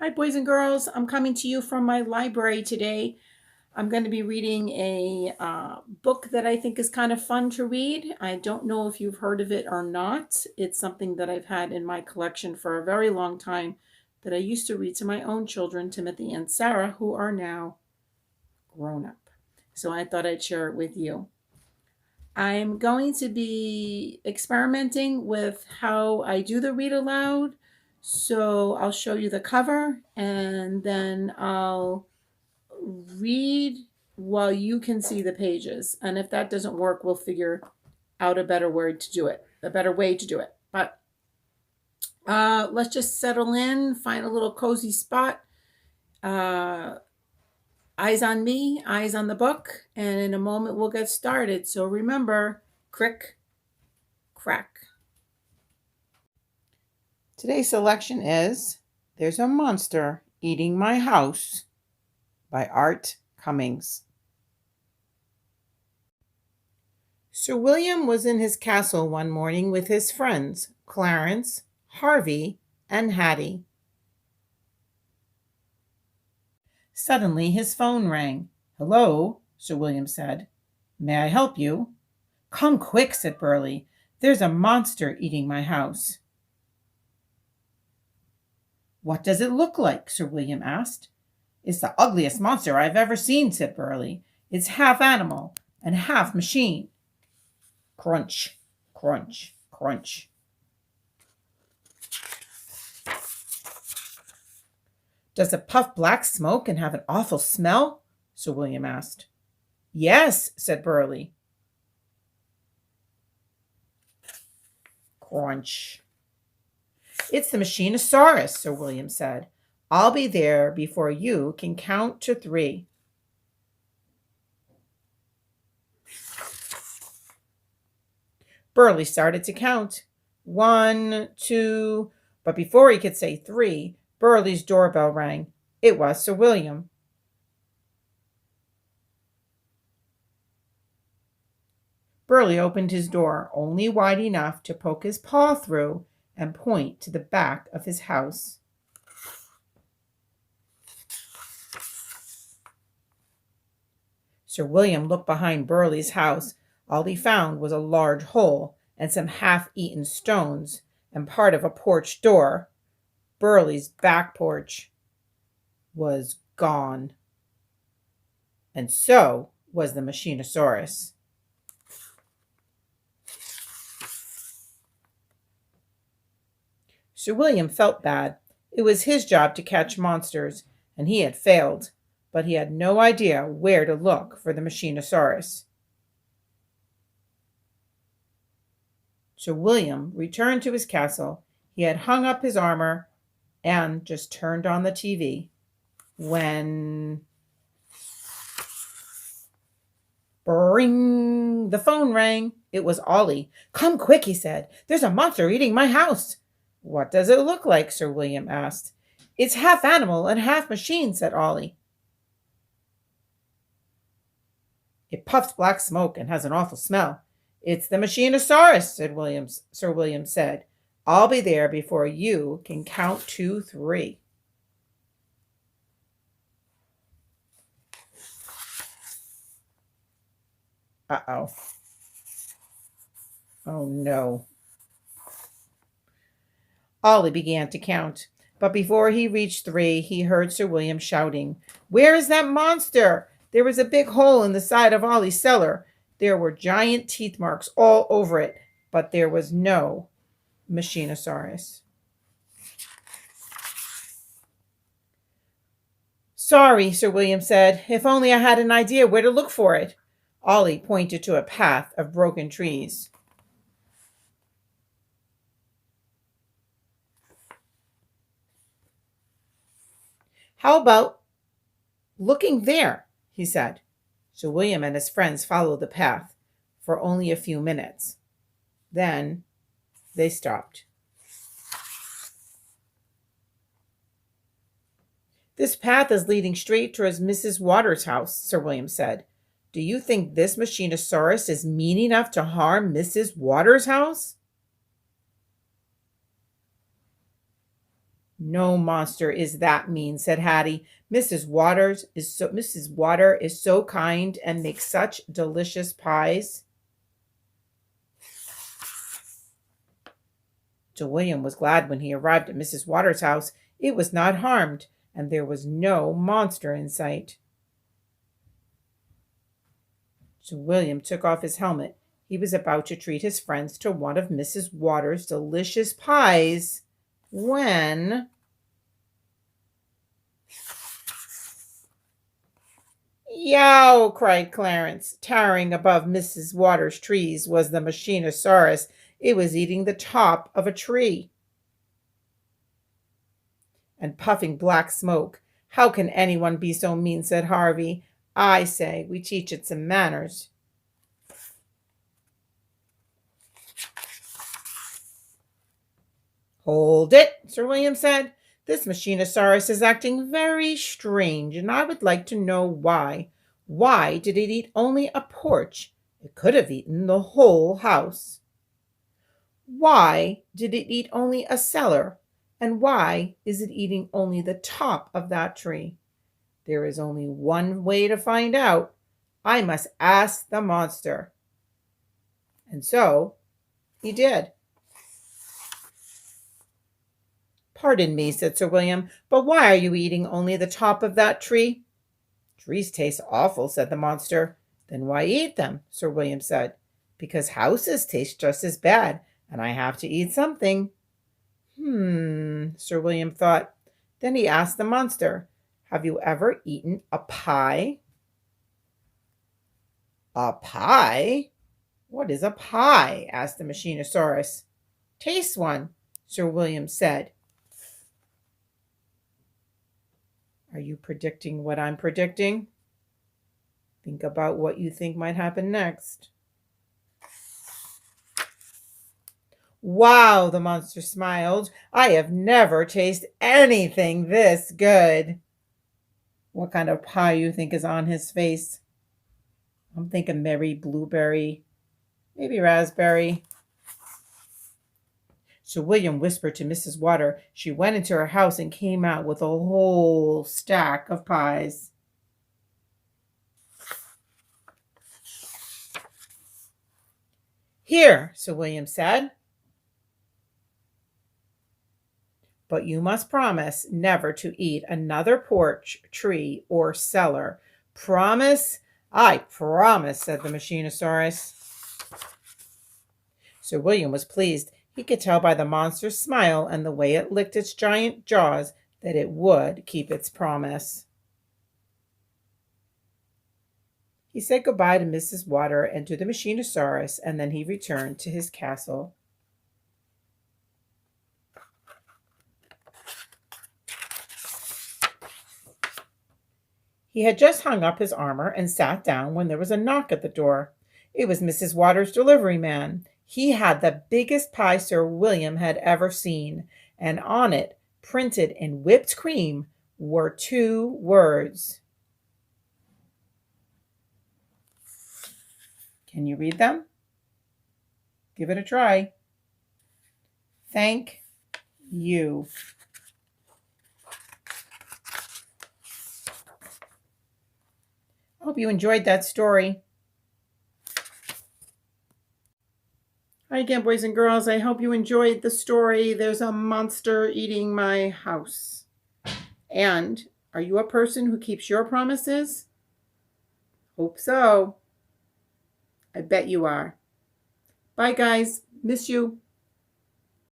Hi, boys and girls. I'm coming to you from my library today. I'm going to be reading a book that I think is kind of fun to read. I don't know if you've heard of it or not. It's something that I've had in my collection for a very long time that I used to read to my own children, Timothy and Sarah, who are now grown up. So I thought I'd share it with you. I'm going to be experimenting with how I do the read aloud. So I'll show you the cover and then I'll read while you can see the pages. And if that doesn't work, we'll figure out a better word to do it, a better way to do it. But let's just settle in, find a little cozy spot. Eyes on me, eyes on the book, and in a moment we'll get started. So remember, crick, crack. Today's selection is There's a Monster Eating My House by Art Cummings. Sir William was in his castle one morning with his friends, Clarence, Harvey, and Hattie. Suddenly his phone rang. "Hello," Sir William said. "May I help you?" "Come quick," said Burley. "There's a monster eating my house." "What does it look like?" Sir William asked. "It's the ugliest monster I've ever seen," said Burley. "It's half animal and half machine." Crunch, crunch, crunch. "Does it puff black smoke and have an awful smell?" Sir William asked. "Yes," said Burley. Crunch. "It's the Machinosaurus," Sir William said. "I'll be there before you can count to 3. Burley started to count. 1, 2, but before he could say 3, Burley's doorbell rang. It was Sir William. Burley opened his door only wide enough to poke his paw through and point to the back of his house. Sir William looked behind Burley's house. All he found was a large hole and some half-eaten stones and part of a porch door. Burley's back porch was gone. And so was the Machinosaurus. Sir William felt bad. It was his job to catch monsters, and he had failed, but he had no idea where to look for the Machinosaurus. Sir William returned to his castle. He had hung up his armor and just turned on the TV when bring, the phone rang. It was Ollie. "Come quick," he said. "There's a monster eating my house." "What does it look like?" Sir William asked. "It's half animal and half machine," said Ollie. "It puffs black smoke and has an awful smell." "It's the Machinosaurus," Sir William said. "I'll be there before you can count to 3. Uh-oh. Oh, no. Ollie began to count, but before he reached 3, he heard Sir William shouting, "Where is that monster?" There was a big hole in the side of Ollie's cellar. There were giant teeth marks all over it, but there was no Machinosaurus. "Sorry," Sir William said. "If only I had an idea where to look for it." Ollie pointed to a path of broken trees. "How about looking there?" he said. Sir William and his friends followed the path for only a few minutes. Then they stopped. "This path is leading straight towards Mrs. Waters' house," Sir William said. "Do you think this Machinosaurus is mean enough to harm Mrs. Waters' house?" No monster is that mean, said Hattie. Mrs. Water is so kind and makes such delicious pies. So William was glad when he arrived at Mrs. Water's house. It was not harmed, and there was no monster in sight. So William took off his helmet. He was about to treat his friends to one of Mrs. Water's delicious pies when... Yow! Cried Clarence. Towering above Mrs. Water's trees was the Machinosaurus. It was eating the top of a tree and puffing black smoke. How can anyone be so mean, said Harvey. I say we teach it some manners. Hold it, Sir William said. This Machinosaurus is acting very strange, and I would like to know why. Why did it eat only a porch? It could have eaten the whole house. Why did it eat only a cellar? And why is it eating only the top of that tree? There is only one way to find out. I must ask the monster. And so he did. Pardon me, said Sir William, but why are you eating only the top of that tree? Trees taste awful, said the monster. Then why eat them? Sir William said. Because houses taste just as bad, and I have to eat something. Sir William thought. Then he asked the monster, have you ever eaten a pie? A pie? What is a pie? Asked the Machinosaurus. Taste one, Sir William said. Are you predicting what I'm predicting? Think about what you think might happen next. Wow, the monster smiled. I have never tasted anything this good. What kind of pie you think is on his face? I'm thinking maybe blueberry, maybe raspberry. Sir William whispered to Mrs. Water. She went into her house and came out with a whole stack of pies. Here, Sir William said. But you must promise never to eat another porch, tree, or cellar. Promise? I promise, said the Machinosaurus. Sir William was pleased. He could tell by the monster's smile and the way it licked its giant jaws that it would keep its promise. He said goodbye to Mrs. Water and to the Machinosaurus, and then he returned to his castle. He had just hung up his armor and sat down when there was a knock at the door. It was Mrs. Water's delivery man. He had the biggest pie Sir William had ever seen, and on it, printed in whipped cream, were 2 words. Can you read them? Give it a try. Thank you. I hope you enjoyed that story. Hi again, boys and girls. I hope you enjoyed the story. There's a monster eating my house. And are you a person who keeps your promises? Hope so. I bet you are. Bye, guys. Miss you.